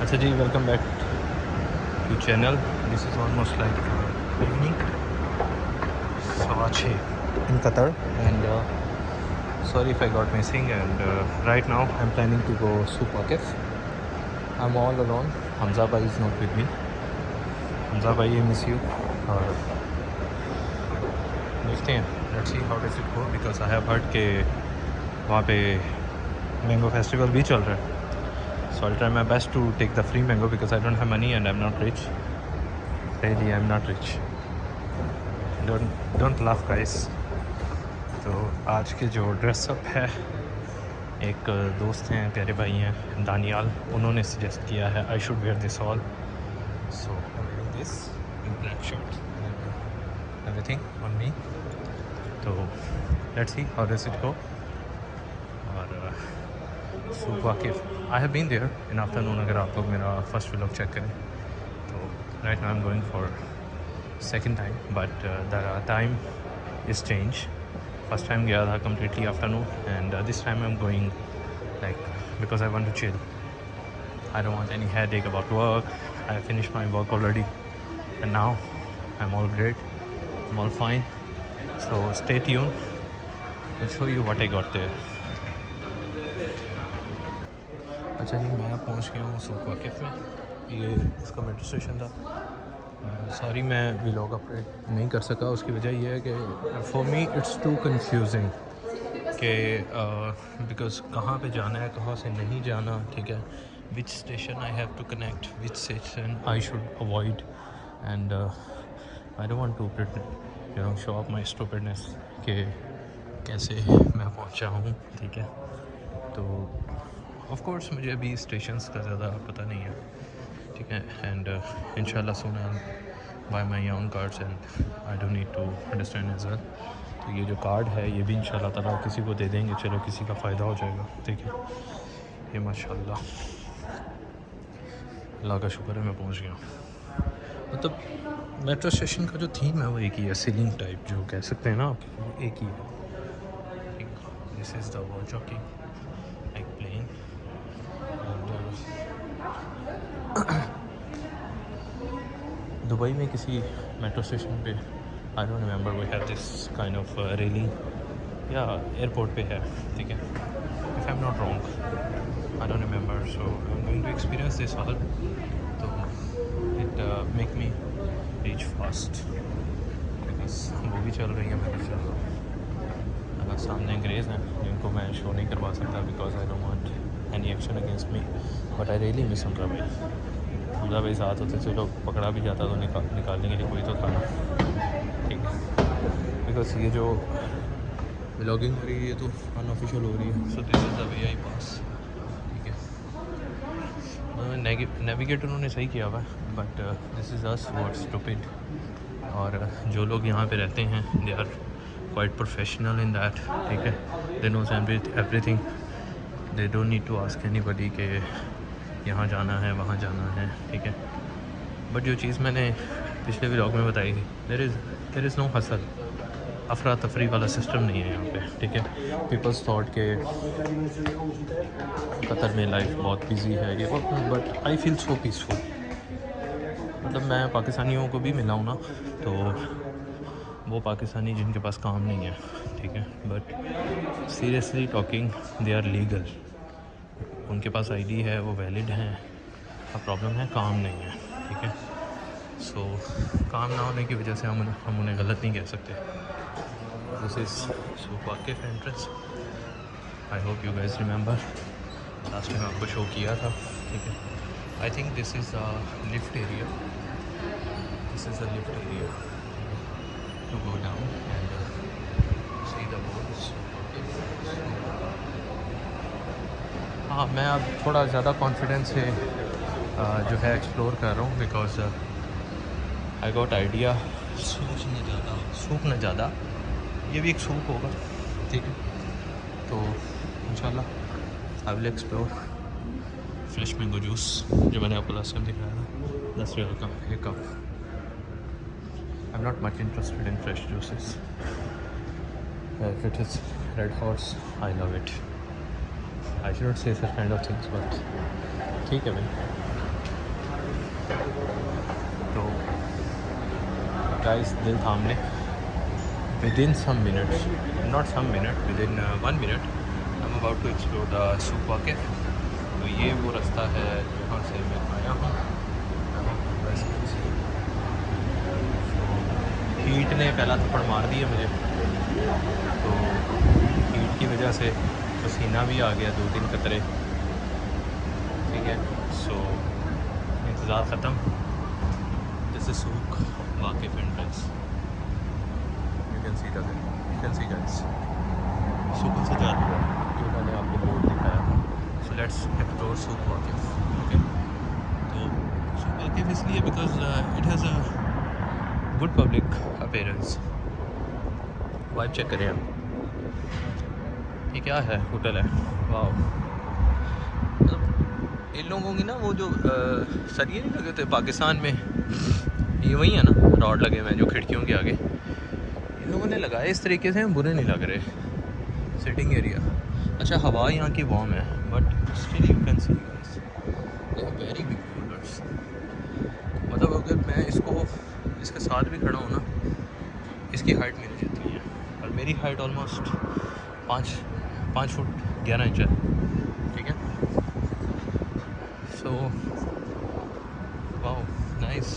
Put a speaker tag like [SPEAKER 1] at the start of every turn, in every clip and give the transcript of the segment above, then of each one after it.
[SPEAKER 1] अच्छा जी, welcome back to channel. This is almost like evening, 6:15 in Qatar, and sorry if I got missing. And right now I'm planning to go Souq Waqif. I'm all alone. Hamza bhai is not with me. Hamza bhai, I miss you. और देखते हैं, let's see how does it go, because I have heard कि वहाँ पे mango festival भी चल रहा है. So I'll try my best to take the free mango because I don't have money and I'm not rich. Really, I'm not rich. Don't laugh, guys. तो आज के जो ड्रेसअप है, एक दोस्त हैं, प्यारे भाई हैं, दानियाल, उन्होंने सजेस्ट किया है I should wear this all. So I am wearing this in black shirt and everything on me. तो let's see how does it go. और Souq Waqif, I have been there in afternoon. अगर आप लोग मेरा first vlog check करें तो right now I am going for second time, but the time is change. First time गया था completely afternoon, and this time I am going like because I want to chill. I don't want any headache about work. I finish my work already and now I am all great, I am all fine. So stay tune, I show you what I got there. अच्छा जी, मैं पहुंच गया हूँ सूक वाकिफ में. ये इसका मेट्रो स्टेशन था. सॉरी मैं व्लॉग अपडेट नहीं कर सका. उसकी वजह यह है कि for me it's too confusing कि बिकॉज कहाँ पे जाना है, कहाँ से नहीं जाना. ठीक है, which station I have to connect, which station I should avoid, and I don't want to show off my stupidness कि कैसे मैं पहुँचा हूँ. ठीक है, तो ऑफ कोर्स मुझे अभी स्टेशंस का ज़्यादा पता नहीं है. ठीक है, एंड इंशाल्लाह soon I buy my own cards and I don't need to understand as well. तो ये जो कार्ड है ये भी इंशाल्लाह ताला किसी को दे देंगे. चलो, किसी का फ़ायदा हो जाएगा. ठीक है, ये माशाल्लाह अल्लाह का शुक्र है मैं पहुंच गया हूँ. मतलब मेट्रो स्टेशन का जो थीम है वो एक ही है, सीलिंग टाइप जो कह सकते हैं ना आप, वो एक ही है. This is the wall jogging like plane. Dubai में किसी मेट्रो स्टेशन पे I don't remember we have this kind of railing, या एयरपोर्ट पे है. ठीक है, if I am not wrong, I don't remember. So I am going to experience this all. तो it make me reach fast because वो भी चल रही है, मैं भी चल रहा हूँ. सामने अंग्रेज़ हैं जिनको मैं शो नहीं करवा सकता because I don't want any action against me, but I really miss Hamza भाई. हमजा भाई साथ होते चलो पकड़ा भी जाता तो निकालने के लिए कोई तो था ना. ठीक है, बिकॉज ये जो व्लॉगिंग हो रही है ये तो अनऑफिशियल हो रही है. So this is the way I pass. ठीक है, नेविगेटर उन्होंने सही किया हुआ, but this is us what stupid. और जो लोग यहाँ पे रहते हैं they are quite professional in that. ठीक है, they knows everything. They don't need to ask anybody के यहाँ जाना है, वहाँ जाना है. ठीक है, बट जो चीज़ मैंने पिछले व्लॉग में बताई थी, देयर इज़ नो हसल. अफरा तफरी वाला सिस्टम नहीं है यहाँ पे. ठीक है, पीपल्स थॉट के कतर में लाइफ बहुत बिजी है ये, but I feel so peaceful. मतलब मैं पाकिस्तानियों को भी मिला हूँ ना, तो वो पाकिस्तानी जिनके पास काम नहीं है. ठीक है, but seriously talking they are legal. उनके पास आईडी है, वो वैलिड हैं. अब प्रॉब्लम है काम नहीं है. ठीक है, सो काम ना होने की वजह से हम उन्हें गलत नहीं कह सकते. This is Souq Waqif entrance. I hope you guys remember, last time आपको शो किया था. ठीक है, I think this is a lift area. This is a lift area to go down and see the boards. हाँ, मैं अब थोड़ा ज़्यादा कॉन्फिडेंस से जो है एक्सप्लोर कर रहा हूँ बिकॉज आई गॉट आइडिया. सूख न ज़्यादा, ये भी एक सूख होगा. ठीक है, तो इंशाल्लाह I will explore. Fresh mango juice जो मैंने आपको लास्ट टाइम दिखाया था, 10 रियाल का एक cup. I am not much interested in fresh juices. If it is red horse I love it. I shouldn't say such kind of things, but ठीक है भाई. तो गाइस दिल थामने within some minutes, not some minute, within 1 minute I'm about to explore the Souq Waqif। तो ये वो रास्ता है जहाँ से मैं आया हूँ। हीट ने पहला थप्पड़ मार दिया मुझे, तो हीट की वजह से पसीना भी आ गया 2-3 कतरे, ठीक है। सो इंतज़ार ख़त्म। This is Souq Waqif entrance, you can see guys, सुकून से जा रही है जो मैंने आपको बोर्ड दिखाया। सो लेट्स एक्सप्लोर सूक वाकिफ। ओके, तो सूक वाकिफ इसलिए because it has a good public appearance. Vibe check करें आप, ये क्या है, होटल है, वाह। मतलब इन लोगों की ना वो जो सरिये नहीं लगे थे पाकिस्तान में, ये वही है ना, रॉड लगे हुए हैं जो खिड़कियों के आगे, इन लोगों ने लगाए इस तरीके से, बुरे नहीं लग रहे। सिटिंग एरिया, अच्छा हवा यहाँ की वार्म है, but still you can see guys they are very big coolers. मतलब अगर मैं इसके साथ भी खड़ा हूँ ना, इसकी हाइट मेरी जितनी है, और मेरी हाइट ऑलमोस्ट 5 फुट 11 इंच है, ठीक है। सो वाओ नाइस,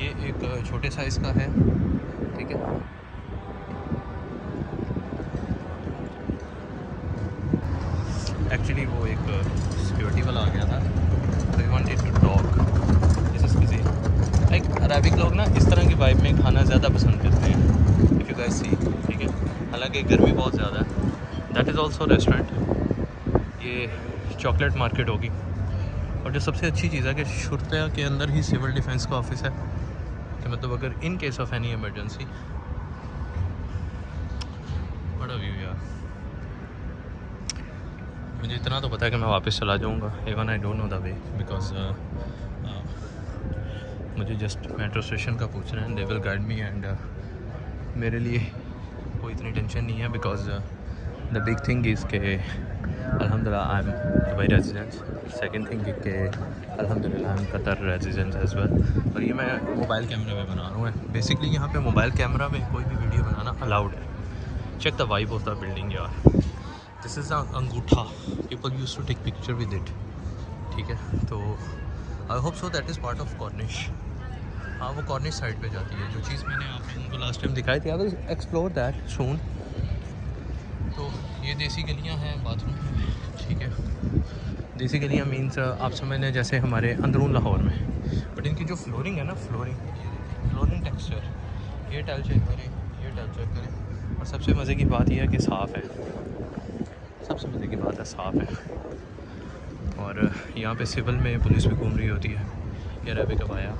[SPEAKER 1] ये एक छोटे साइज़ का है, ठीक है। एक्चुअली वो एक सिक्योरिटी वाला आ गया था, तो we wanted to talk. This is किसी लाइक अरबिक लोग ना इस तरह की वाइब में खाना ज़्यादा पसंद करते हैं, इफ़ यू गाइस सी, ठीक है। हालांकि गर्मी बहुत ज़्यादा है। दैट इज़ ऑल्सो रेस्टोरेंट, ये चॉकलेट मार्केट होगी। और जो सबसे अच्छी चीज़ है कि शुरता के अंदर ही सिविल डिफेंस का ऑफिस है, कि मतलब अगर in case of any emergency, बड़ा व्यू यार। मुझे इतना तो पता है कि मैं वापस चला जाऊँगा, even I don't know the way, because मुझे जस्ट मेट्रो स्टेशन का पूछना है, they will guide me. And मेरे लिए कोई इतनी टेंशन नहीं है, because the big thing is के अल्हम्दुलिल्लाह I am Dubai resident. Second thing के अल्हम्दुलिल्लाह I am Qatar resident as well. और ये मैं मोबाइल कैमरे में बना रहा हूँ। बेसिकली यहाँ पे मोबाइल कैमरा में कोई भी वीडियो बनाना अलाउड है। Check the vibe of the building यार, दिस इज़ अंगूठा, people use to take picture with it, ठीक है। तो I hope so that is part of Corniche. हाँ, वो कॉर्निश साइड पे जाती है, जो चीज़ मैंने आप लोगों को लास्ट टाइम दिखाई थी। I will explore that soon. तो ये देसी गलियाँ हैं, बाथरूम है, ठीक है। देसी गलियाँ मीन्स आप समझने जैसे हमारे अंदरून लाहौर में, बट इनकी जो फ्लोरिंग है ना, फ्लोरिंग टेक्सचर, ये टाइल चेक करें, ये टाइल चेक करें। और सबसे मज़े की बात यह है कि साफ़ है, सबसे मज़े की बात है साफ़ है। और यहाँ पे सिविल में पुलिस भी घूम रही होती है। ये रबे कब आया,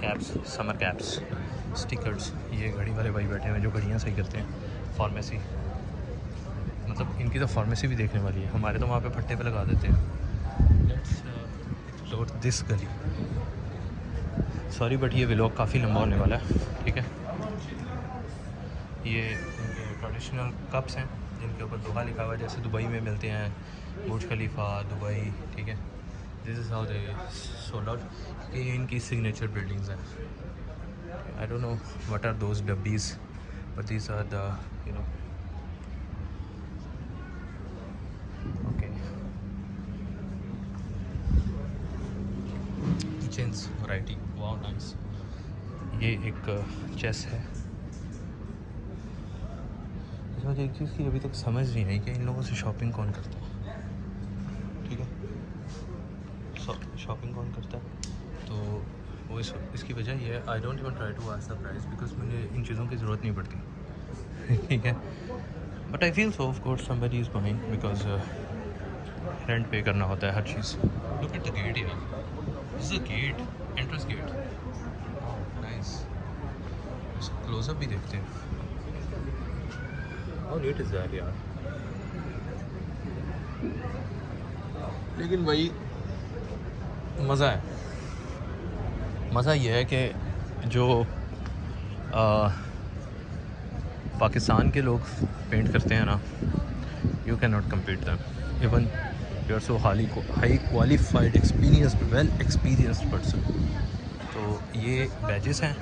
[SPEAKER 1] कैप्स, समर कैप्स, स्टिकर्स, ये घड़ी वाले भाई बैठे हैं जो घड़ियाँ सही करते हैं। फार्मेसी, मतलब इनकी तो फार्मेसी भी देखने वाली है, हमारे तो वहाँ पे फट्टे पे लगा देते हैं। लेट्स एक्सप्लोर दिस गली। सॉरी बट ये व्लॉग काफ़ी लंबा होने वाला है, ठीक है। ये इनके ट्रेडिशनल कप्स हैं जिनके ऊपर दोहा लिखा हुआ है, जैसे दुबई में मिलते हैं, बुर्ज खलीफा दुबई, ठीक है। This is how they sold out, कि ये इनकी सिग्नेचर बिल्डिंग्स हैं। I don't know what are those डब्बीज, but these are the you know okay kitchens variety, wow nice. ये एक चेस है। मुझे एक चीज़ की अभी तक समझ नहीं आई कि इन लोगों से शॉपिंग कौन करता है, ठीक है। शॉपिंग कौन करता है, तो वो इसकी वजह ये है, I don't even try to ask the price, because मुझे इन चीज़ों की ज़रूरत नहीं पड़ती, ठीक है। But I feel so of course somebody is buying, because rent पे करना होता है हर चीज़। लुक एट द गेट यार, this is a gate, entrance gate, nice. इसको क्लोजअप भी देखते हैं, हाउ नीट इज़ दैट यार। लेकिन वही मज़ा है, मज़ा ये है कि जो पाकिस्तान के लोग पेंट करते हैं ना, you cannot compete them. Even you are so high qualified, experienced, well experienced person. तो ये बैजेस हैं,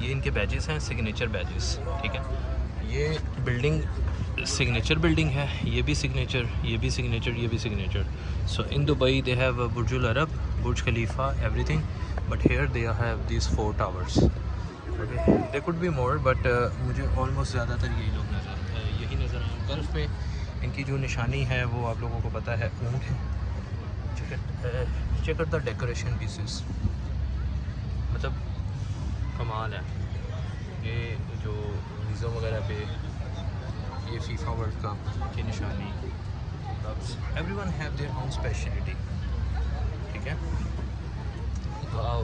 [SPEAKER 1] ये इनके बैजेस हैं, सिग्नेचर बैजेस, ठीक है। ये बिल्डिंग सिग्नेचर बिल्डिंग है, ये भी सिग्नेचर, ये भी सिग्नेचर, ये भी signature. So in Dubai they have बुर्जुल Arab, Burj Khalifa, everything, but here they have this 4 towers. Okay, they could be more, but मुझे ऑलमोस्ट ज़्यादातर यही नज़र आए। गल्फ़ पे इनकी जो निशानी है वो आप लोगों को पता है, ऊँट है। Check out the decoration pieces, मतलब कमाल है। ये जो वीज़ा वगैरह पे ये फीफा वर्ल्ड कप की निशानी, everyone have their own speciality, ठीक है। Wow,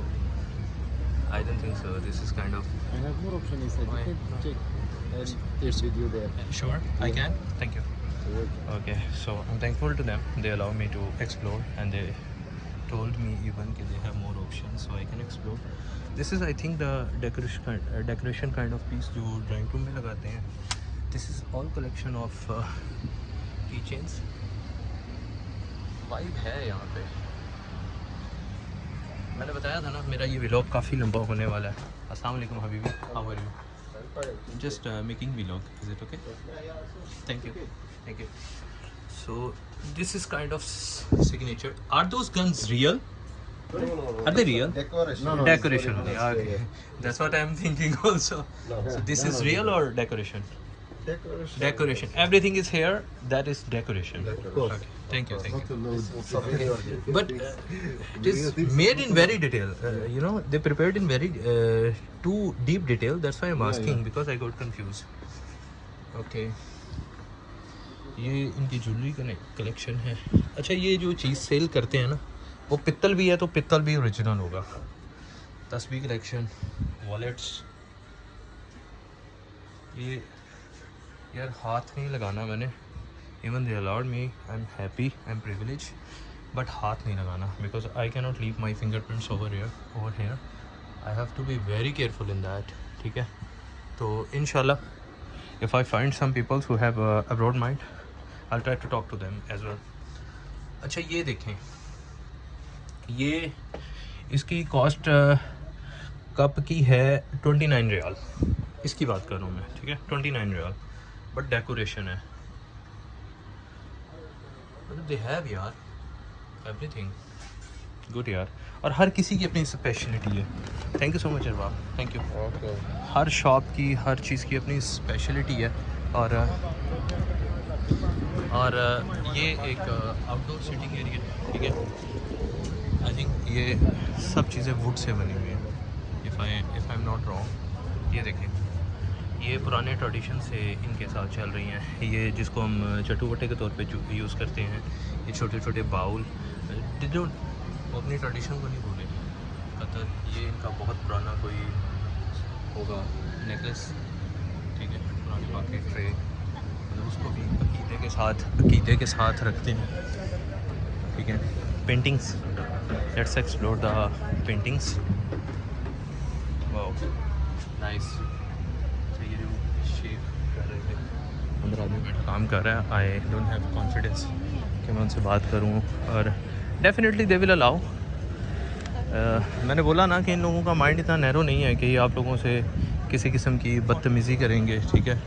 [SPEAKER 1] I don't think so. This is kind of.
[SPEAKER 2] I have more option inside. You can check and it's with you there.
[SPEAKER 1] Sure, I
[SPEAKER 2] Yeah.
[SPEAKER 1] can. Thank you.
[SPEAKER 2] Okay.
[SPEAKER 1] Okay, so I'm thankful to them. They allow me to explore, and they told me even that they have more options, so I can explore. This is, I think, the decoration kind of piece जो drawing room में लगाते हैं. This is all collection of keychains. Vibe है यहाँ पे. मैंने बताया था ना, मेरा ये व्लॉग काफ़ी लंबा होने वाला है। अस्सलाम वालेकुम हबीबी, how are you? Just making vlog, is it okay? Thank you, thank you. So this is kind of signature. Are those guns real? Are they real?
[SPEAKER 2] Decoration. No,
[SPEAKER 1] Decoration only. Okay. That's what I'm thinking also. So this is real or decoration?
[SPEAKER 2] Decoration.
[SPEAKER 1] Decoration. Everything is here. That is decoration.
[SPEAKER 2] Of course.
[SPEAKER 1] Okay. Thank you. Thank you.
[SPEAKER 2] Not
[SPEAKER 1] But it is made in very detail. You know, they prepared in very too deep detail. That's why I'm asking, because I got confused. Okay. ये इनकी jewellery का collection है। अच्छा, ये जो चीज़ cell करते हैं ना, वो पित्तल भी है, तो पित्तल भी ओरिजिनल होगा। तस्बीह कलेक्शन, वॉलेट्स, ये यार हाथ नहीं लगाना मैंने, even they allowed me, I am happy, I am privilege, but हाथ नहीं लगाना, because I can not leave my fingerprints over here, I have to be very careful in that, ठीक है। तो इंशाल्लाह if I find some peoples who have abroad mind, I will try to talk to them as well. अच्छा, ये देखें, ये इसकी cost cup की है 29 रियाल, इसकी बात कर रहा हूँ मैं, ठीक है, 29 रियाल, बट डेकोरेशन है, दे हैव यार एवरीथिंग गुड यार, और हर किसी की अपनी स्पेशलिटी है। Thank you so much Arbab, thank you.
[SPEAKER 2] Okay.
[SPEAKER 1] Her shop की, हर चीज़ की अपनी स्पेशलिटी है। और ये एक आउटडोर सिटिंग एरिया, ठीक है। आई थिंक ये सब चीज़ें वुड से बनी हुई हैं, if I am not wrong. ये देखें, ये पुराने ट्रेडिशन से इनके साथ चल रही हैं। ये जिसको हम चट्टू बट्टे के तौर पे यूज़ करते हैं, ये छोटे छोटे बाउल, जो अपनी ट्रेडिशन को नहीं भूले कतर। ये इनका बहुत पुराना कोई होगा नेकलेस, ठीक है, पुरानी बाकी ट्रे, मतलब उसको भी अकीदे के साथ रखते हैं, ठीक है। Paintings, let's explore the paintings. Wow nice. तो ये जो शेफ कर रहे थे, अंदर आदमी बैठा काम कर रहा है। आई डोंट हैव कॉन्फिडेंस कि मैं उनसे बात करूं, और डेफिनेटली दे विल अलाउ। मैंने बोला ना कि इन लोगों का माइंड इतना नैरो नहीं है कि ये आप लोगों से किसी किस्म की बदतमीज़ी करेंगे, ठीक है।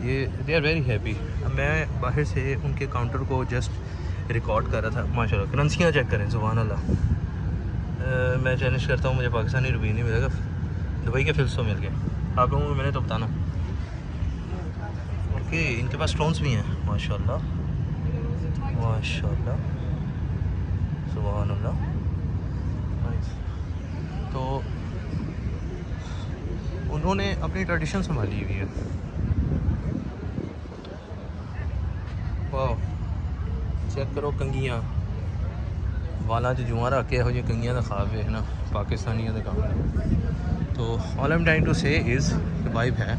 [SPEAKER 1] ये दे आर वेरी हैप्पी। मैं बाहर से उनके काउंटर को जस्ट रिकॉर्ड कर रहा था। माशाल्लाह करेंसियाँ चेक करें, सुभान अल्लाह। मैं चैलेंज करता हूँ, मुझे पाकिस्तानी रुपये नहीं मिलेगा, दुबई के फिल्स तो मिल गए आप लोगों को, मैंने तो बताना। ओके, इनके पास स्टोन्स भी हैं, माशाल्लाह माशाल्लाह, सुभान अल्लाह। तो उन्होंने अपनी ट्रेडिशन संभाली हुई है। वाह, चेक करो कंगियाँ, वाला च जुआं रख के हो जी कंगियाँ का खाब है ना, पाकिस्तानियों का काम है। तो all I am trying to say is vibe है।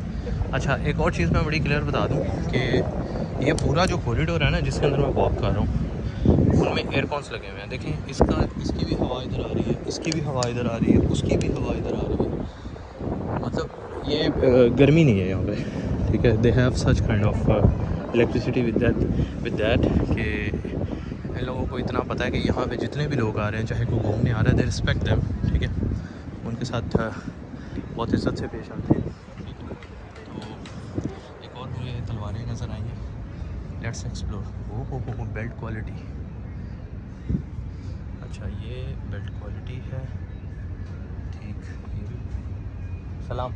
[SPEAKER 1] अच्छा, एक और चीज़ मैं बड़ी क्लियर बता दूँ कि ये पूरा जो कॉरिडोर है ना, जिसके अंदर मैं वॉक कर रहा हूँ, उनमें एयरकॉन्स लगे हुए हैं। देखें, इसकी भी हवा इधर आ रही है, इसकी भी हवा इधर आ रही है, उसकी भी हवा इधर आ रही है। मतलब ये गर्मी नहीं है यहाँ पे, ठीक है, they have such kind of electricity with that कि इन लोगों को इतना पता है कि यहाँ पे जितने भी लोग आ रहे हैं, चाहे कोई घूमने आ रहा है, दे रिस्पेक्ट देम, ठीक है, उनके साथ बहुत इज्जत से पेश आते हैं। तो एक और मुझे तलवारें नज़र आई हैं, let's explore. Oh belt quality, अच्छा ये बेल्ट क्वालिटी है, ठीक। ये भी सलाम,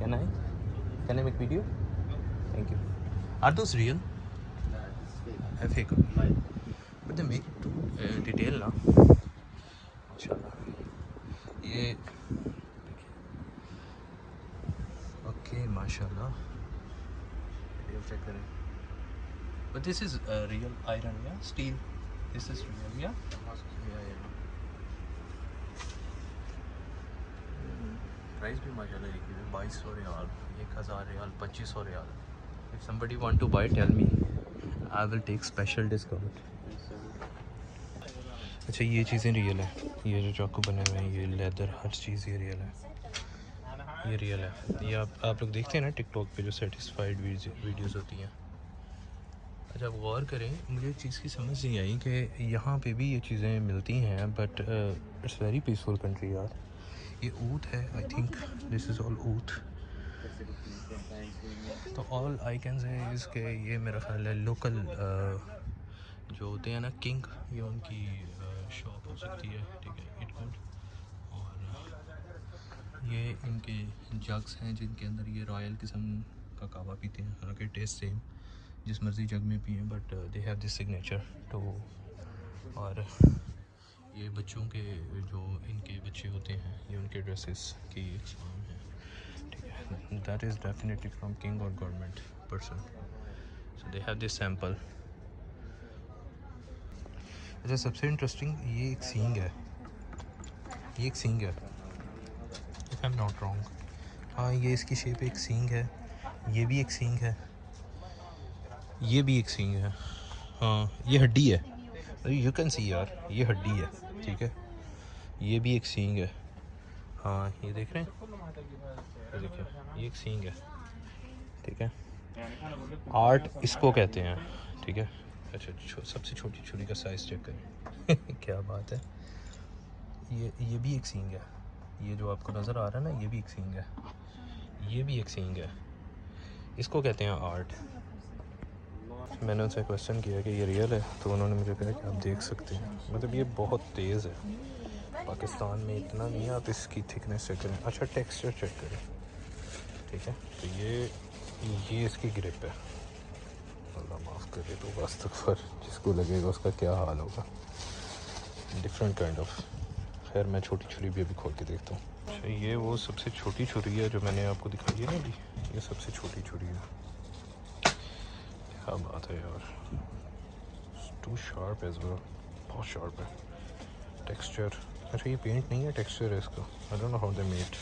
[SPEAKER 1] can I make video, thank you. Are those real fake but they make to detail ना, माशाल्लाह। ये ओके माशाल्लाह, रियल चेक करें। But this is real iron या स्टील, दिस इज रियल या प्राइस भी माशाल्लाह लिखी हुई है 2200 riyal, 1000 riyal, 2500 riyal. If somebody want to buy tell me, I will take special discount. अच्छा ये चीज़ें रियल है, ये जो चाकू बने हुए हैं, ये लेदर, हर चीज़ ये रियल है, ये रियल है। ये आप लोग देखते हैं ना टिकटॉक पे जो सेटिस्फाइड वीडियोस होती हैं। अच्छा आप गौर करें, मुझे एक चीज़ की समझ नहीं आई कि यहाँ पे भी ये चीज़ें मिलती हैं, but it's very peaceful country यार। ये ऊँट है, I think this is all ऊँट। तो all I can say is के ये मेरा ख्याल है लोकल जो होते हैं ना किंग, ये उनकी शॉप हो सकती है, ठीक है, इट कुड। और ये इनके जग्स हैं जिनके अंदर ये रॉयल किस्म का कहवा पीते हैं, हालांकि टेस्ट सेम जिस मर्ज़ी जग में पिए, but they have this signature. तो और ये बच्चों के जो इनके बच्चे होते हैं, ये उनके ड्रेसेस की इस्लाम है, ठीक है, that is definitely from king और government person, so they have this sample. अच्छा सबसे इंटरेस्टिंग ये एक सींग है, ये एक सींग है, if I am not wrong. हाँ ये इसकी शेप एक सींग है, ये भी एक सींग है, ये भी एक सींग है, हाँ ये हड्डी है, यू कैन सी यार ये हड्डी है, ठीक है, ये भी एक सींग है, हाँ ये देख रहे हैं, ये देखिए ये एक सींग है, ठीक है। आर्ट इसको कहते हैं, ठीक है। अच्छा सबसे छोटी छुरी का साइज़ चेक करें क्या बात है, ये भी एक सींग है, ये जो आपको नज़र आ रहा है ना, ये भी एक सींग है, ये भी एक सींग है, इसको कहते हैं आर्ट। मैंने उनसे क्वेश्चन किया कि ये रियल है, तो उन्होंने मुझे कहा कि आप देख सकते हैं, मतलब ये बहुत तेज़ है, पाकिस्तान में इतना नहीं है, आप इसकी थिकनेस चेक करें। अच्छा टेक्सचर चेक करें, ठीक है, तो ये इसकी ग्रिप है, अल्लाह माफ़ करे तो वास्तगफर, जिसको लगेगा उसका क्या हाल होगा, डिफरेंट काइंड ऑफ। खैर मैं छोटी छुरी भी अभी खोल के देखता हूँ। अच्छा ये वो सबसे छोटी छुरी है जो मैंने आपको दिखाई है ना अभी, ये सबसे छोटी छुरी है, क्या बात है यार, टू शार्प एज वेल, बहुत शार्प है, टेक्सचर। अच्छा ये पेंट नहीं है, टेक्सचर है इसका, I don't know how they made,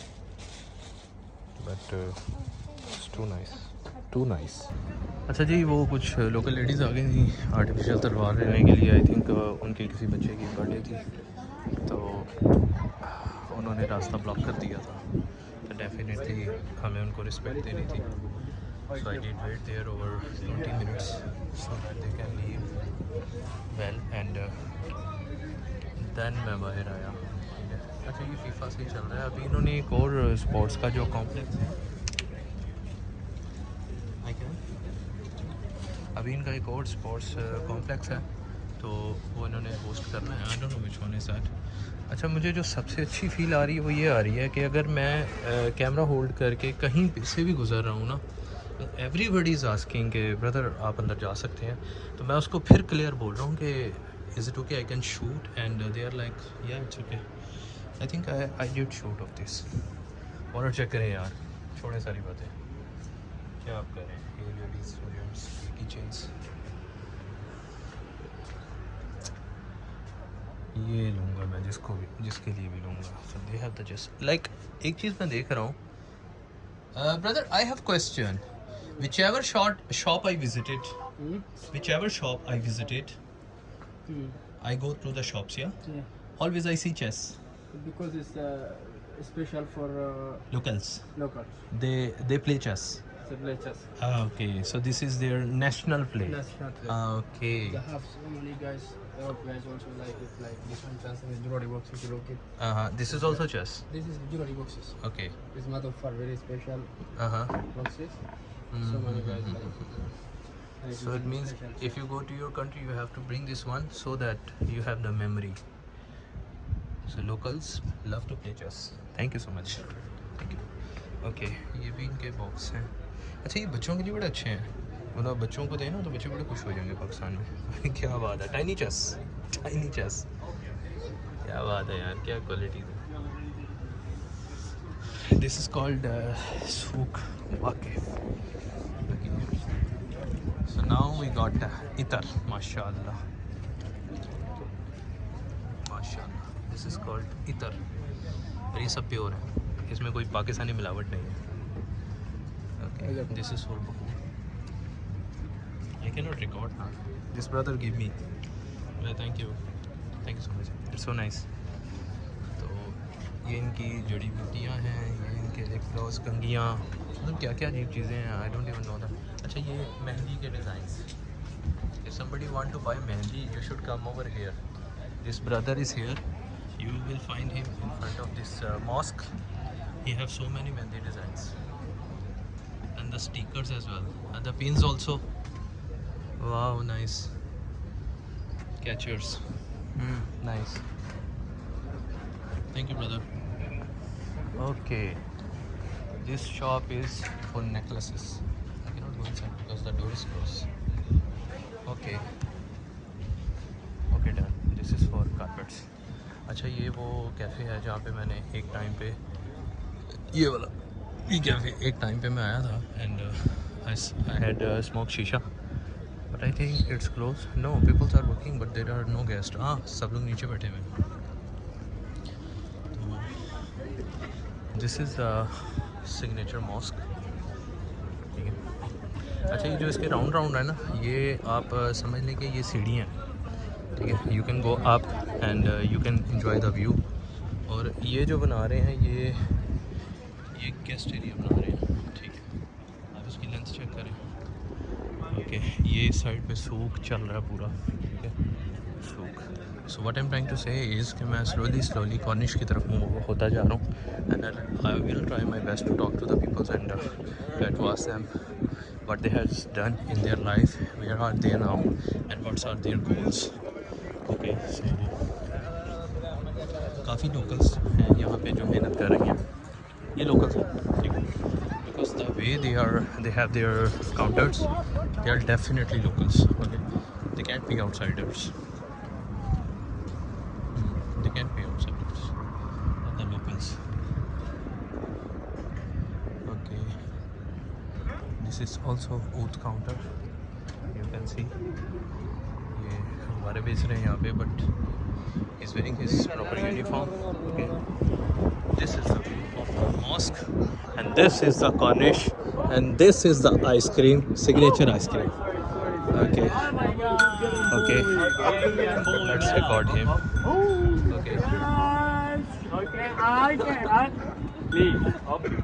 [SPEAKER 1] but it's too nice. अच्छा जी वो कुछ लोकल लेडीज़ आ गई थी आर्टिफिशियल तलवार लेने के लिए, आई थिंक उनके किसी बच्चे की बर्थडे थी, तो उन्होंने रास्ता ब्लॉक कर दिया था, तो डेफिनेटली हमें उनको रिस्पेक्ट देनी थी। So I did wait there over 20 minutes so that they can leave well and then मैं बाहर आया, ठीक है। अच्छा ये फीफा से ही चल रहा है, अभी इन्होंने एक और स्पोर्ट्स का जो कॉम्प्लेक्स है, अभी इनका एक और स्पोर्ट्स कॉम्प्लेक्स है, तो वो इन्होंने होस्ट करना है, I don't know which one is that. अच्छा मुझे जो सबसे अच्छी फील आ रही है वो ये आ रही है कि अगर मैं कैमरा होल्ड करके कहीं से भी गुजर रहा हूँ ना, एवरीबडी इज़ आस्किंग कि ब्रदर आप अंदर जा सकते हैं, तो मैं उसको फिर क्लियर बोल रहा हूँ कि is it okay I can shoot, and they are like yeah it's okay, I think I did shoot of this. और चेक करें यार, छोड़े सारी बातें, क्या आप करें, ये लेडीज़ की चेंज, ये लूँगा मैं जिसको भी, जिसके लिए भी लूँगा, so they have the just like. एक चीज़ मैं देख रहा हूँ, brother I have question, whichever shop I visited, whichever shop I visited, I go through the shops, yeah?
[SPEAKER 2] Yeah.
[SPEAKER 1] Always I see chess.
[SPEAKER 2] Because it's special for
[SPEAKER 1] Locals.
[SPEAKER 2] locals.
[SPEAKER 1] They play chess.
[SPEAKER 2] They play chess.
[SPEAKER 1] Okay, so this is their national play.
[SPEAKER 2] National play.
[SPEAKER 1] Okay.
[SPEAKER 2] They have so many guys. A lot of guys also like it. Like this one chess and jewelry boxes. You look it.
[SPEAKER 1] This is also chess.
[SPEAKER 2] This is jewelry boxes.
[SPEAKER 1] Okay.
[SPEAKER 2] It's made of for very special boxes.
[SPEAKER 1] Mm-hmm.
[SPEAKER 2] So many guys like it. And
[SPEAKER 1] So it means if you go to your country, you have to bring this one so that you have the memory. So locals love to play chess. Thank you so much. Thank you. Okay, ये भी इनके box हैं. अच्छा, ये बच्चों के लिए बड़े अच्छे हैं. मतलब बच्चों को देना तो बच्चे बड़े खुश हो जाएंगे पाकिस्तान में. क्या बात है. Tiny chess. क्या बात है यार, क्या क्वालिटी है. This is called Souk Waqif. So now we got itar, mashallah. This is called itar. और ये सब प्योर है, इसमें कोई पाकिस्तानी मिलावट नहीं है. Okay, this is for Baku. I cannot record now. This brother give me. Thank you so much. It's so nice. तो ये इनकी जड़ी बूटियाँ हैं, ये इनके लिप ग्लॉस, कंघियाँ, मतलब क्या क्या अजीब चीज़ें हैं. I don't even know that. अच्छा, ये मेहंदी के designs. If somebody want to buy mehendi, you should come over here. This brother is here. You will find him in front of this mosque. He have so many mehendi designs and the stickers as well, and the pins also. Wow, nice. Catchers. Nice. Thank you, brother. Okay, this shop is for necklaces. I cannot go inside because the door is closed. Okay, done. This is for carpets. अच्छा, ये वो cafe है जहाँ पे मैंने एक time पे ये वाला ये कैफ़े एक टाइम पे मैं आया था. एंड आई हैड स्मोक शीशा, but I think it's close. No, peoples are working but there are no guest. हाँ, सब लोग नीचे बैठे हुए हैं. This is signature mosque. ठीक है. अच्छा, ये जो इसके राउंड है ना, ये आप समझ लें कि ये सीढ़ियाँ हैं. ठीक है. You can go up and you can enjoy the view. और ये जो बना रहे हैं ये गेस्ट एरिया बना रहे हैं. ठीक है, आप इसकी लेंथ चेक करें. ओके, ये इस साइड पे सूख चल रहा है पूरा. ठीक है, सूख. So what I am trying to say is कि मैं स्लोली कॉर्निश की तरफ मूव होता जा रहा हूँ. And I will try my best to talk to the peoples and to ask them what they have done in their life, where are they now and what are their goals. Okay, so काफ़ी locals हैं यहाँ पे जो मेहनत कर रही हैं. ये लोकल्स हैं, ठीक है, because the way they have their counters, they are definitely locals. Okay, they can't be outsiders. They can't be outsiders. They're the locals. Okay. This is also oat counter. You can see. ये हमारे बेच रहे हैं यहाँ पे, but he's wearing his proper uniform. Okay. This is the mosque, and this is the Cornish, and this is the ice cream, signature ice cream. Okay. Okay. Let's record him. Okay.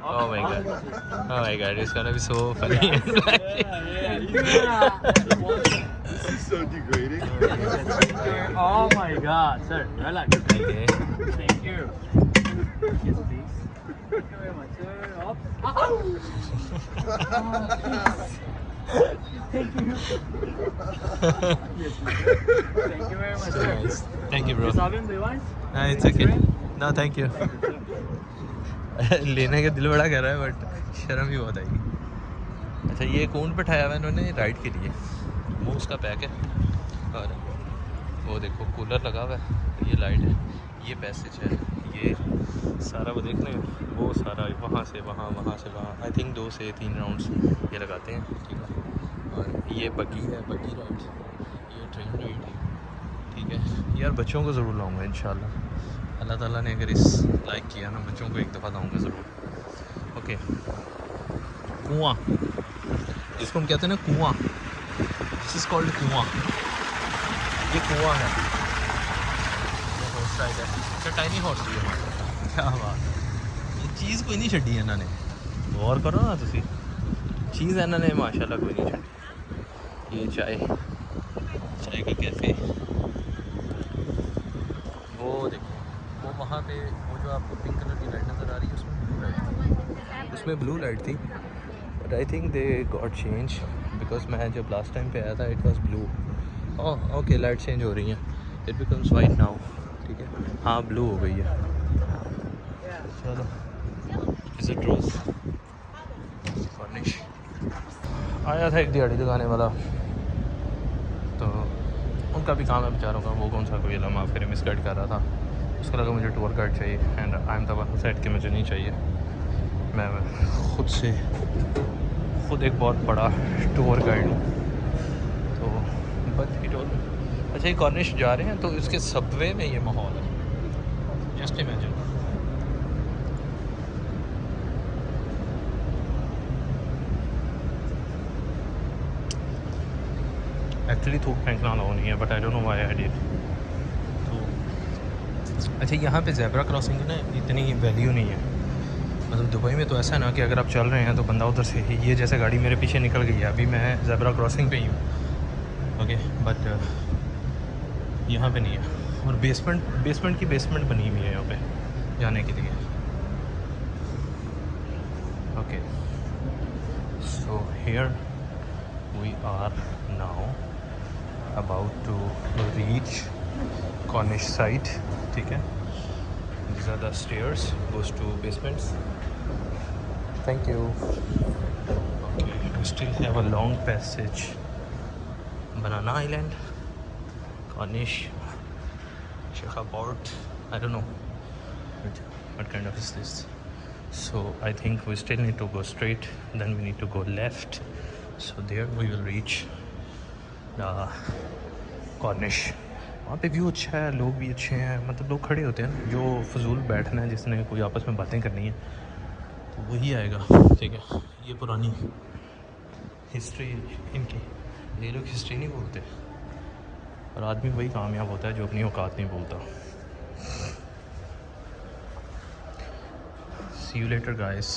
[SPEAKER 1] Oh my god, it's gonna be so funny.
[SPEAKER 3] This is so degrading.
[SPEAKER 2] Oh my god, sir. Relax.
[SPEAKER 1] Okay.
[SPEAKER 2] Thank you. Yes, please. Thank you very much, sir. Thank you. Yes, please. Thank you very much,
[SPEAKER 1] So
[SPEAKER 2] sir.
[SPEAKER 1] nice. Thank you, bro.
[SPEAKER 2] Sabin, do you want?
[SPEAKER 1] It's okay. No, thank you. लेने का दिल बड़ा कर रहा है but शर्म ही बहुत आएगी. अच्छा, ये कौन बैठाया हुआ इन्होंने राइड के लिए. मूस का पैक है और वो देखो कूलर लगा हुआ है. ये लाइट है, ये पैसेज है, ये सारा वो देख रहे हैं, वो सारा वहाँ से वहाँ आई थिंक 2 से 3 राउंड्स ये लगाते हैं. ठीक है. और ये बग्गी है, बग्गी राइड, ये ट्रेन राइड. ठीक है यार, बच्चों को ज़रूर लाऊंगा इंशाल्लाह. अल्लाह ताला ने अगर इस लाइक किया ना, बच्चों को एक दफ़ा लाऊंगा ज़रूर. ओके. कुआँ, इसको हम कहते हैं ना कुआँ. दिस इज़ कॉल्ड कुआँ. ये कुआँ है. ये हॉर्स राइड है. अच्छा, टाइनी हॉर्स भी है. क्या बात है. चीज़ कोई नहीं छड़ी इन्होंने, गौर करो ना तुसी, चीज़ इन्होंने माशाल्लाह कोई नहीं छड़ी। ये चाय का कैफ़े, वो देखो वो वहाँ पे वो जो आपको पिंक कलर की लाइट नज़र आ रही है उसमें ब्लू लाइट थी, but I think they got change because मैं जब लास्ट टाइम पे आया था it was blue. Oh okay, light change हो रही हैं, इट बिकम्स वाइट नाउ। ठीक है, हाँ ब्लू हो गई है। चलो विजिट रोज कॉर्निश। आया था एक दिहाड़ी लगाने वाला, तो उनका भी काम है बेचारों का, वो कौन सा कोई लम्हा फिर मिस गाइड कर रहा था। उसको लगा मुझे टूर गाइड चाहिए and I am the one who said कि मुझे नहीं चाहिए, मैं खुद एक बहुत बड़ा टूर गाइड हूँ। तो बट इट ऑल अच्छा, ये कॉर्निश जा रहे हैं तो इसके सबवे में ये माहौल है, जस्ट इमेजिन। एक्चुअली थूक फेंकना अलाउ नहीं है, but I don't know why I did. तो अच्छा, यहाँ पे ज़ेब्रा क्रॉसिंग की ना इतनी वैल्यू नहीं है, मतलब दुबई में तो ऐसा है ना कि अगर आप चल रहे हैं तो बंदा उधर से ही, ये जैसे गाड़ी मेरे पीछे निकल गई है, अभी मैं ज़ेब्रा क्रॉसिंग पे ही हूँ, ओके, बट यहाँ पे नहीं है। और बेसमेंट की बेसमेंट बनी हुई है यहाँ पे जाने के लिए। Okay, so here we are now about to reach Cornish site. ठीक है, these are the stairs goes to basements. Thank you. Okay, we still have a long passage. Banana Island, Cornish, Sheikha Port, I don't know what kind of is this. So I think we still need to go straight, then we need to go left, so there we will reach Cornish. वहाँ पे view अच्छा है, लोग भी अच्छे हैं, मतलब लोग खड़े होते हैं जो फजूल बैठना है, जिसने कोई आपस में बातें करनी है तो वही आएगा। ठीक है, ये पुरानी हिस्ट्री इनकी, ये लोग हिस्ट्री नहीं बोलते, और आदमी वही कामयाब होता है जो अपनी औकात नहीं बोलता। सी यू लेटर गाइस,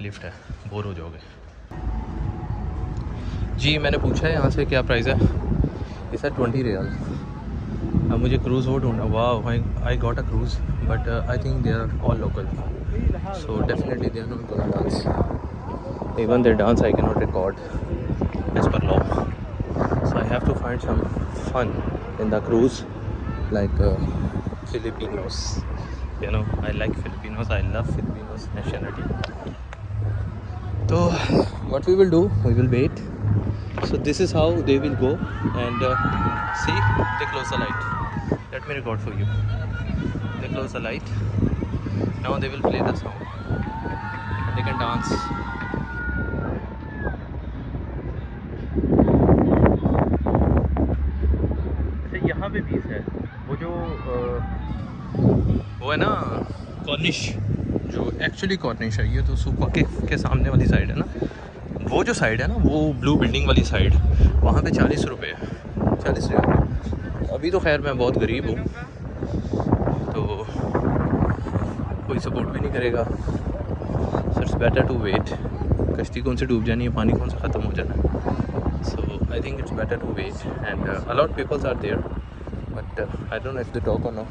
[SPEAKER 1] लिफ्ट है, बोर हो जाओगे। जी मैंने पूछा है यहाँ से क्या प्राइस है, इस 20 रियाल। अब मुझे क्रूज़ वो ढूंढना, वाह I got a cruise, but I think they are all local, so definitely they are not gonna dance, even there dance I can not record as per law, so I have to find some fun in the cruise like Filipinos, you know, I like Filipinos, I love Filipinos nationality. So what we will do, we will wait. So this is how they will go, and see, they close the light. Let me record for you. They close the light. Now they will play the song. They can dance. अच्छा, यहाँ पे piece है, वो जो वो है ना Cornish, जो एक्चुअली कॉर्निश है, ये तो सुपा के सामने वाली साइड है ना, वो जो साइड है ना, वो ब्लू बिल्डिंग वाली साइड, वहाँ पे 40 रुपये है, 40 रियाल। अभी तो खैर मैं बहुत गरीब हूँ, तो कोई सपोर्ट भी नहीं करेगा, so it's better to wait. कश्ती कौन सी डूब जानी है, पानी कौन सा ख़त्म हो जाना है, so I think it's better to wait, and a lot peoples are there, but I don't know if they talk or no,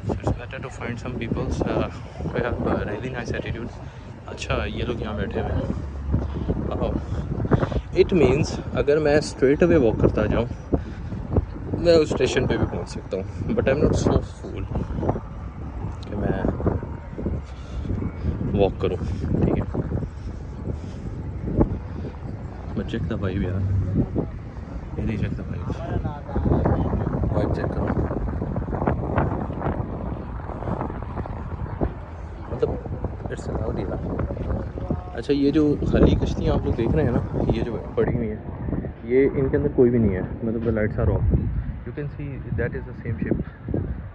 [SPEAKER 1] so it's better to find some peoples who have really nice attitude. अच्छा, ये लोग यहाँ बैठे हुए हैं। It means अगर मैं straight away walk करता जाऊँ, मैं उस स्टेशन पे भी पहुँच सकता हूँ, but I am not so fool कि मैं वॉक करूँ। ठीक है, बट चेक द वाइब यार, ये नहीं चेक द वाइब चेक करो, मतलब इट्स अलाउड यार। अच्छा, ये जो खाली कश्तियाँ आप लोग देख रहे हैं ना, ये जो पड़ी हुई हैं, ये इनके अंदर कोई भी नहीं है, मतलब the lights are off, you can see that is the same ship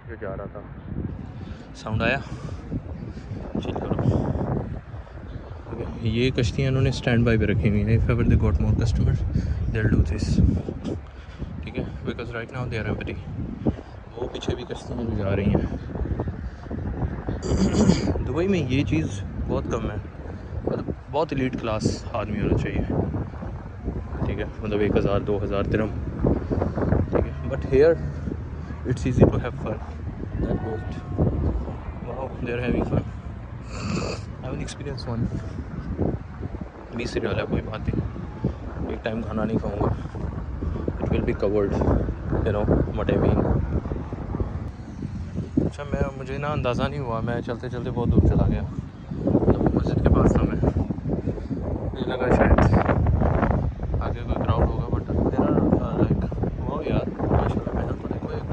[SPEAKER 1] जो जा रहा था। साउंड आया, चिल करो। ओके, ये कश्तियाँ इन्होंने स्टैंड बाय पे रखी हुई हैं, if ever they got more customer they will do this. ठीक है, because right now they are empty. वो पीछे भी कश्तियाँ जो जा रही हैं, दुबई में ये चीज़ बहुत कम है, मतलब बहुत एलीट क्लास आदमी होना चाहिए, ठीक है, मतलब 1000-2000 दिरहम, ठीक है, but here it's easy to have fun, that boat, wow they are having fun, I will experience one. 20 रियाल है, कोई बात नहीं, एक टाइम खाना नहीं खाऊंगा, it will be covered, you know what I mean. अच्छा, मुझे ना अंदाज़ा नहीं हुआ, मैं चलते चलते बहुत दूर चला गया, मतलब मस्जिद के पास था मैं, मुझे लगा शायद आगे कोई क्राउड होगा, but there are like wow यार, माशाल्लाह महल तो देखो एक,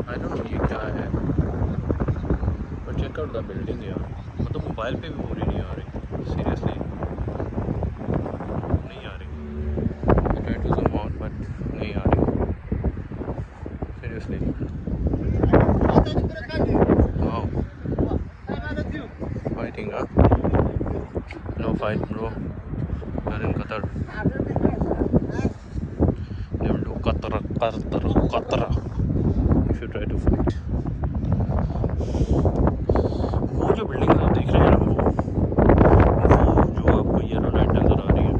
[SPEAKER 1] आई डोंट नो ये क्या है, but check out the building यार, मतलब मोबाइल पे भी पूरी नहीं आ रही, सीरियसली नहीं आ रही, I try to zoom out but नहीं आ रही, seriously. Wow, fighting, no fight bro, we are in Qatar, never do Qatar if you try to fight। वो जो बिल्डिंग आप देख रहे हैं ना, वो जो आपको येलो लाइट नज़र आ रही है,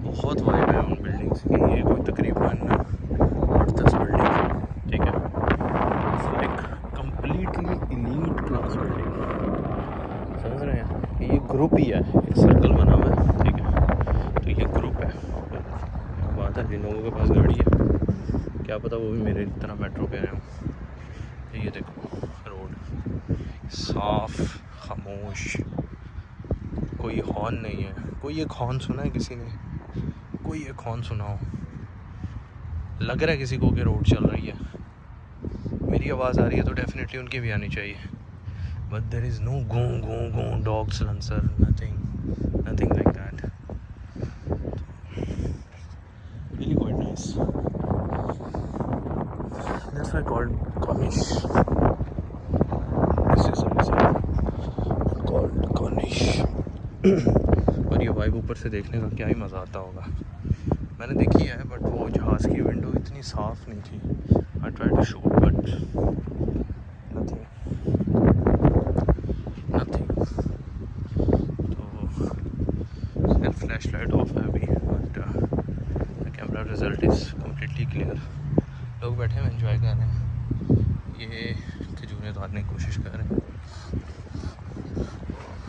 [SPEAKER 1] बहुत वाइब है उन बिल्डिंग्स की, ये कोई तकरीबन 8-10 बिल्डिंग, ठीक है, it's like completely elite class building, समझ रहे हैं, ये ग्रुप ही है, एक सर्कल बना हुआ है, ठीक है, तो ये ग्रुप है, बात है जिन लोगों के पास गाड़ी है, क्या पता वो भी मेरे तरह मेट्रो पे आए हों। ये देखो रोड साफ खामोश, कोई हॉर्न नहीं है, कोई एक हॉर्न सुना है किसी ने, कोई एक हॉर्न सुना हो, लग रहा है किसी को कि रोड चल रही है, मेरी आवाज़ आ रही है तो डेफिनेटली उनकी भी आनी चाहिए, but there is no go go go dogs lancer, nothing like that, really quite nice, that's why called Cornish, this is also called Cornish। और ये वाइब ऊपर से देखने का क्या ही मज़ा आता होगा, मैंने देखी है बट वो जहाज़ की विंडो इतनी साफ़ नहीं थी, I try to shoot but nothing, तो फ्लैश लाइट ऑफ है अभी, but the camera result is completely clear, लोग बैठे हैं एंजॉय कर रहे हैं, ये खजूरें उतारने की कोशिश कर रहे हैं,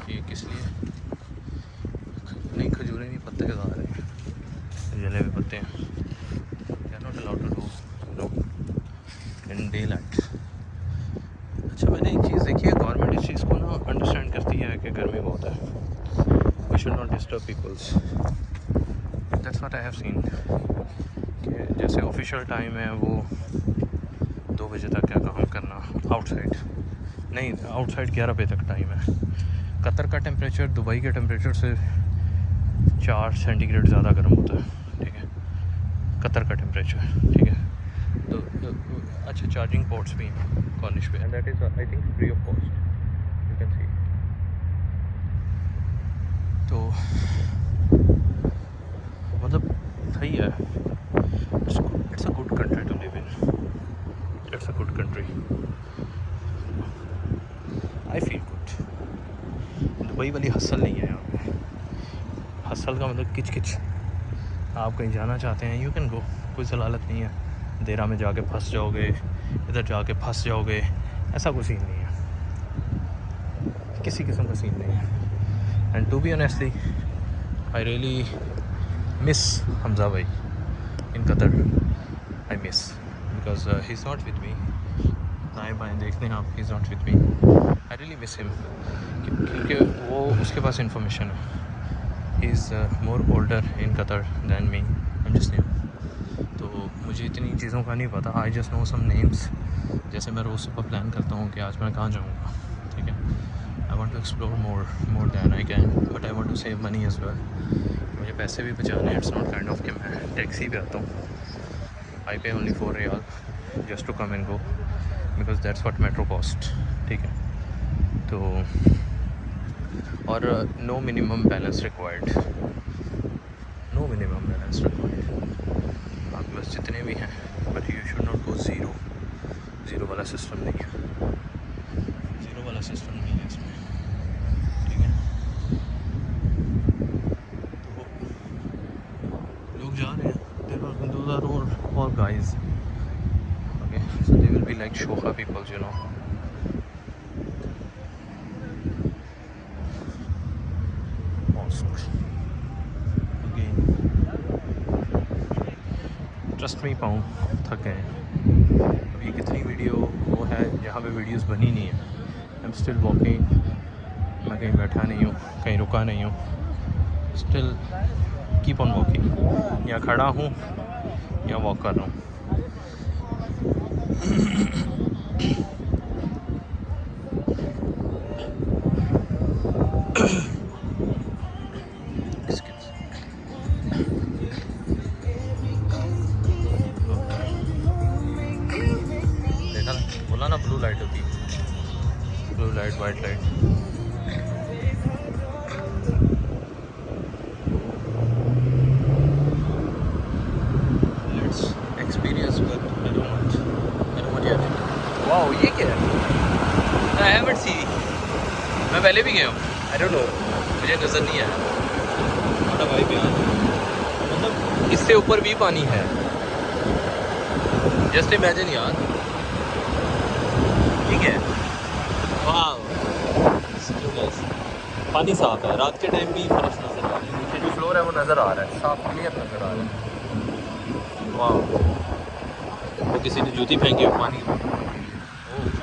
[SPEAKER 1] ये किस लिए, नहीं खजूरें नहीं, पत्ते उतार रहे हैं, जले हुए पत्ते हैं, they are not allowed to do in daylight. अच्छा, मैंने एक चीज़ देखी है, गवर्नमेंट इस चीज़ को ना अंडरस्टैंड करती है कि गर्मी बहुत है, we should not disturb peoples, that's what I have seen, कि जैसे ऑफिशियल टाइम है वो 2 बजे तक क्या काम करना आउटसाइड, नहीं आउटसाइड 11 बजे तक टाइम है, कतर का टेम्परेचर दुबई के टेम्परेचर से 4 सेंटीग्रेड ज़्यादा गर्म होता है, ठीक है, कतर का टेम्परेचर, ठीक है, तो अच्छा चार्जिंग पोर्ट्स भी हैं कॉर्निश पे, and that is I think free of cost, you can see, तो मतलब सही है, it's a good country to live in, it's a good country, I feel good, Dubai वाली हसल नहीं है यहाँ पे, हसल का मतलब किच किच, आप कहीं जाना चाहते हैं यू कैन गो, कोई जलालत नहीं है, देरा में जाके फंस जाओगे, इधर जाके फंस जाओगे, ऐसा कोई सीन नहीं है, किसी किस्म का सीन नहीं है, and to be honestly I really miss Hamza भाई in Qatar, I miss because he is not with me, दाएँ बाएँ देखने आप, he is not with me, I really miss him, क्योंकि वो उसके पास इंफॉर्मेशन है, he is more older in Qatar than me, I am just new, तो मुझे इतनी चीज़ों का नहीं पता, I just know some names, जैसे मैं रोज़ सुबह प्लान करता हूँ कि आज मैं कहाँ जाऊँगा, ठीक है, I want to explore more than I can, but I want to save money as well, मुझे पैसे भी बचाने हैं, इट्स नॉट काइंड ऑफ कि मैं टैक्सी पे आता हूँ, आई पे ओनली 4 रियाल just to come and go, because that's what metro cost, ठीक है, तो और no minimum balance required, no minimum balance required, आपके पास जितने भी हैं, but you should not go zero, zero वाला सिस्टम नहीं है, ज़ीरो वाला सिस्टम नहीं है इसमें, ठीक है। तो लोग जा रहे हैं, those are all guys, okay, so they will be like shoha people, you know. Mosque again, trust me, पाँव थक गए हैं। अभी कितनी वीडियो वो है जहाँ पे वीडियोस बनी नहीं है। आई एम स्टिल वॉकिंग, मैं कहीं बैठा नहीं हूँ, कहीं रुका नहीं हूँ, स्टिल कीप ऑन वॉकिंग, या खड़ा हूँ या वॉक कर रहा हूँ। देखा ना, बोला ना ब्लू लाइट होती, blue light white light. Let's experience, but I don't want यार। वाओ, ये क्या है? आई हैवंट सी, मैं पहले भी गया हूँ, आई डोंट नो, मुझे नज़र नहीं आया। बड़ा भाई बयान, मतलब इससे ऊपर भी पानी है, जस्ट इमेजिन यार, ठीक है। वाह, पानी साफ है, रात के टाइम भी फ्रेश नज़र आ रहा है, नीचे जो फ्लोर है वो नज़र आ रहा है, साफ क्लियर नज़र आ रहा है। वाह, वो किसी ने जूती फेंकी हुई पानी में,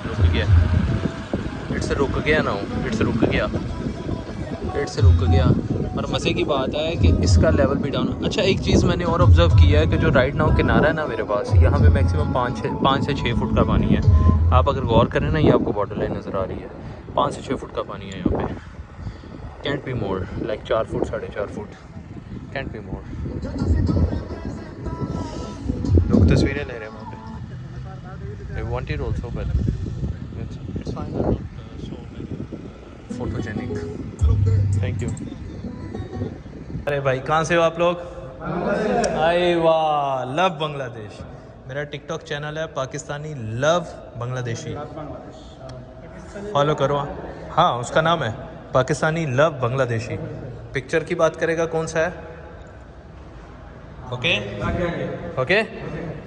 [SPEAKER 1] रुक गया, इट्स रुक गया ना, इट्स रुक गया, इट्स रुक गया। और मज़े की बात है कि इसका लेवल भी डाउन। अच्छा, एक चीज़ मैंने और ऑब्ज़र्व किया है कि जो राइट नाउ किनारा है ना मेरे पास, यहाँ पे मैक्सिमम 5 से 6 फुट का पानी है। आप अगर गौर करें ना, ये आपको बॉर्डर लाइन नज़र आ रही है, 5 से 6 फुट का पानी है यहाँ पे। Cantt be more, like 4 foot 4.5 foot, cantt be more. लोग तस्वीरें ले रहे हैं वहाँ पे, I wanted also, but it's fine, so photogenic. Thank you. अरे भाई, कहाँ से हो आप लोग? अरे वाह, लव बांग्लादेश। मेरा टिकटॉक चैनल है पाकिस्तानी लव बांग्लादेशी, फॉलो करो। हाँ, उसका नाम है पाकिस्तानी लव बांग्लादेशी। पिक्चर की बात करेगा कौन सा है? ओके ओके,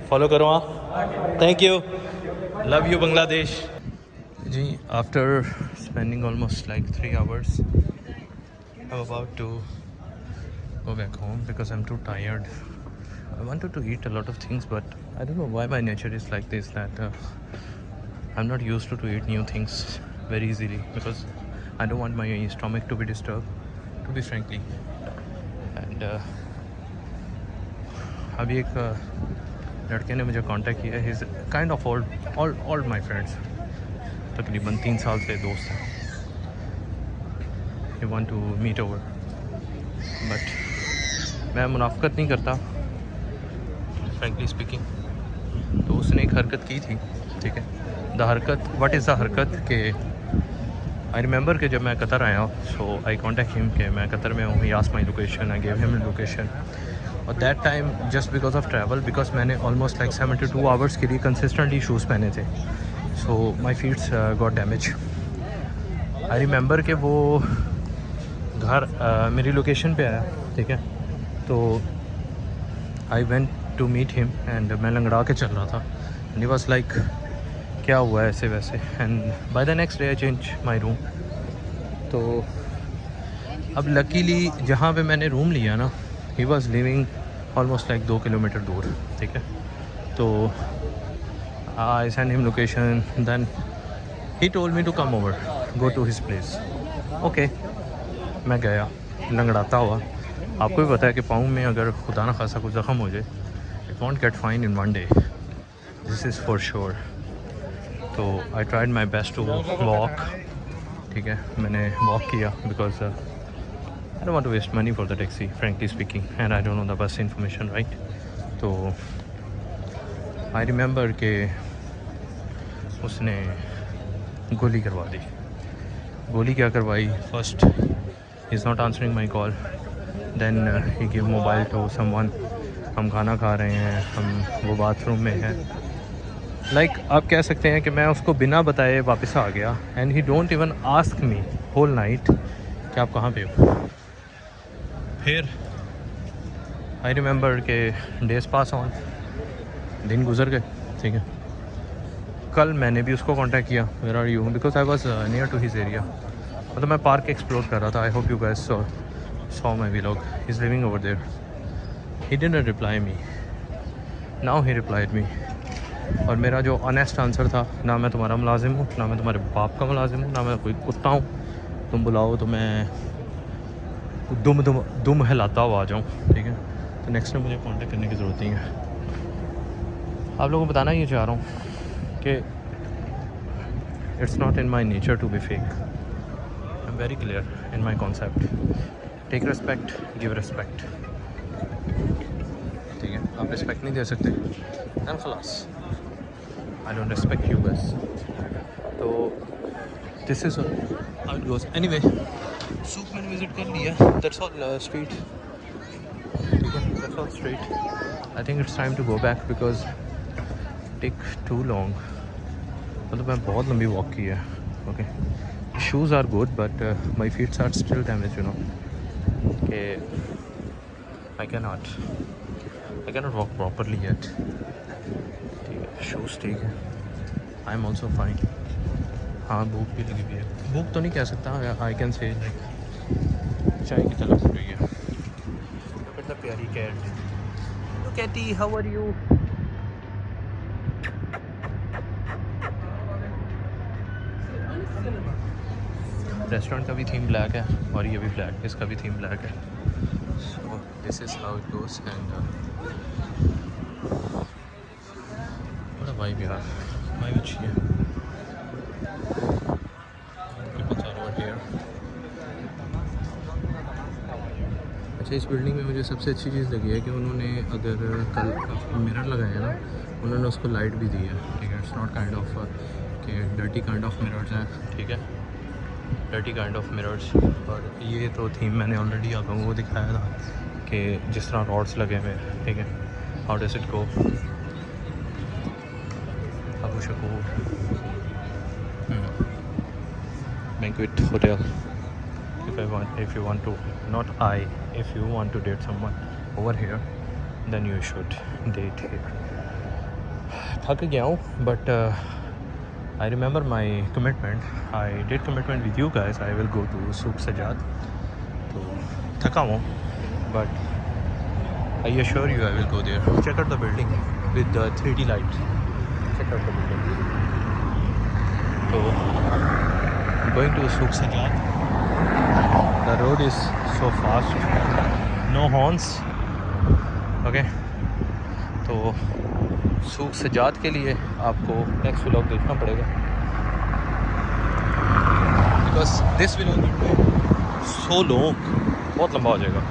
[SPEAKER 1] फॉलो करो आप। Thank you, love you Bangladesh ji. After spending almost like 3 hours, I'm about to go back home because I'm too tired. I wanted to eat a lot of things, but I don't know why my nature is like this, that I'm not used to eat new things very easily because I don't want my stomach to be disturbed, to be frankly. And अभी एक लड़के ने मुझे contact किया, he is kind of all my friends, तकरीबन 3 साल से दोस्त हैं। He want to meet over, but मैं मुनाफकत नहीं करता, फ्रेंकली स्पीकिंग। तो उसने एक हरकत की थी, ठीक है। द हरकत, व्हाट इज़ द हरकत के आई रिमेंबर कि जब मैं कतर आया, सो आई कॉन्टेक्ट हिम कि मैं कतर में हूँ, he asked my location, I give him location. और that time just because of travel, because मैंने ऑलमोस्ट लाइक 72 आवर्स के लिए कंसिस्टेंटली शूज़ पहने थे, so my feets got damage. I remember कि वो घर मेरी लोकेशन पे आया, ठीक है। तो I went to meet him and मैं लंगड़ा के चल रहा था, एंड ही वाज लाइक क्या हुआ ऐसे वैसे, and by the next day I change my room. तो अब लकीली जहाँ पे मैंने रूम लिया ना, he was living almost like 2 kilometre दूर, ठीक है। तो I send him location, then he told me to come over, go to his place. Okay, मैं गया लंगड़ाता हुआ। आपको भी पता है कि पाँव में अगर खुदा ना खासा कुछ ज़ख़म हो जाए, it won't get fine in 1 day, this is for sure. तो I tried my best to walk, ठीक है। मैंने वॉक किया because I don't want to waste money for the taxi, frankly speaking, and I don't know the bus information, right. तो I remember कि उसने गोली करवा दी। गोली क्या करवाई? First he is not answering my call, then he give mobile to someone. हम खाना खा रहे हैं, हम वो बाथरूम में हैं, लाइक आप कह सकते हैं कि मैं उसको बिना बताए वापस आ गया and he don't even ask me whole night कि आप कहाँ पे हो। फिर आई रिमेंबर के डेज पास ऑन, दिन गुजर गए, ठीक है। कल मैंने भी उसको कांटेक्ट किया, where are you, because I was near to his area. मतलब मैं पार्क एक्सप्लोर कर रहा था। I hope you guys saw my vlog. He is living over there. He didn't reply me, now he replied me. और मेरा जो honest answer था, ना मैं तुम्हारा मुलाजिम हूँ, ना मैं तुम्हारे बाप का मुलाजिम हूँ, ना मैं कोई कुत्ता हूँ, तुम बुलाओ तो मैं दुम हिलाता हुआ आ जाऊँ, ठीक है। तो नेक्स्ट टाइम मुझे कांटेक्ट करने की ज़रूरत नहीं है। आप लोगों को बताना ये चाह रहा हूँ कि it's not in my nature to be fake. I am very clear in my concept. Take respect, give respect, ठीक है। आप रिस्पेक्ट नहीं दे सकते दैन खलास, I don't respect you guys. तो this is how it goes. Anyway, Souq मैंने visit कर लिया, दैट्स ऑल स्ट्रीट, ठीक है, that's all street. I think it's time to go back because take too long. मतलब मैं बहुत लंबी वॉक की है, okay. Shoes are good but my feets are still damage, you know, कि I can not walk properly yet, ठीक है। Shoes ठीक है, आई एम ऑल्सो फाइन। हाँ, भूख भी लगी हुई है। भूख तो नहीं कह सकता, आई कैन से लाइक चाय की तलब हो रही है। कितना प्यारी cat, catty, how are you. Restaurant का भी थीम ब्लैक है और ये भी ब्लैक, इसका भी थीम ब्लैक है। So this is how it goes and बड़ा वाइब यार, वाइब अच्छी है। अच्छा, इस बिल्डिंग में मुझे सबसे अच्छी चीज़ लगी है कि उन्होंने अगर कल मिरर लगाया है ना, उन्होंने उसको लाइट भी दी है, ठीक है। इट्स नॉट काइंड ऑफ कि डर्टी काइंड ऑफ मिरर्स हैं, ठीक है, डर्टी काइंड ऑफ मिरर्स। और ये तो थीम मैंने ऑलरेडी आप लोगों को दिखाया था कि जिस तरह रॉड्स लगे हुए हैं, ठीक है। How does it go, Abu Shakoor banquet hotel. If you want to, not I, if you want to date someone over here, then you should date here. थक गया हूँ but I remember my commitment. I did commitment with you guys. I will go to Souk Sajjad. तो थका हूँ but I assure you I will go there. Check out the building with the 3D light. Check out the building. So I'm going to Souk Sajjad. The road is so fast, no horns, okay. तो सूक सजाद के लिए आपको next vlog देखना पड़ेगा because this vlog so long, बहुत लंबा हो जाएगा।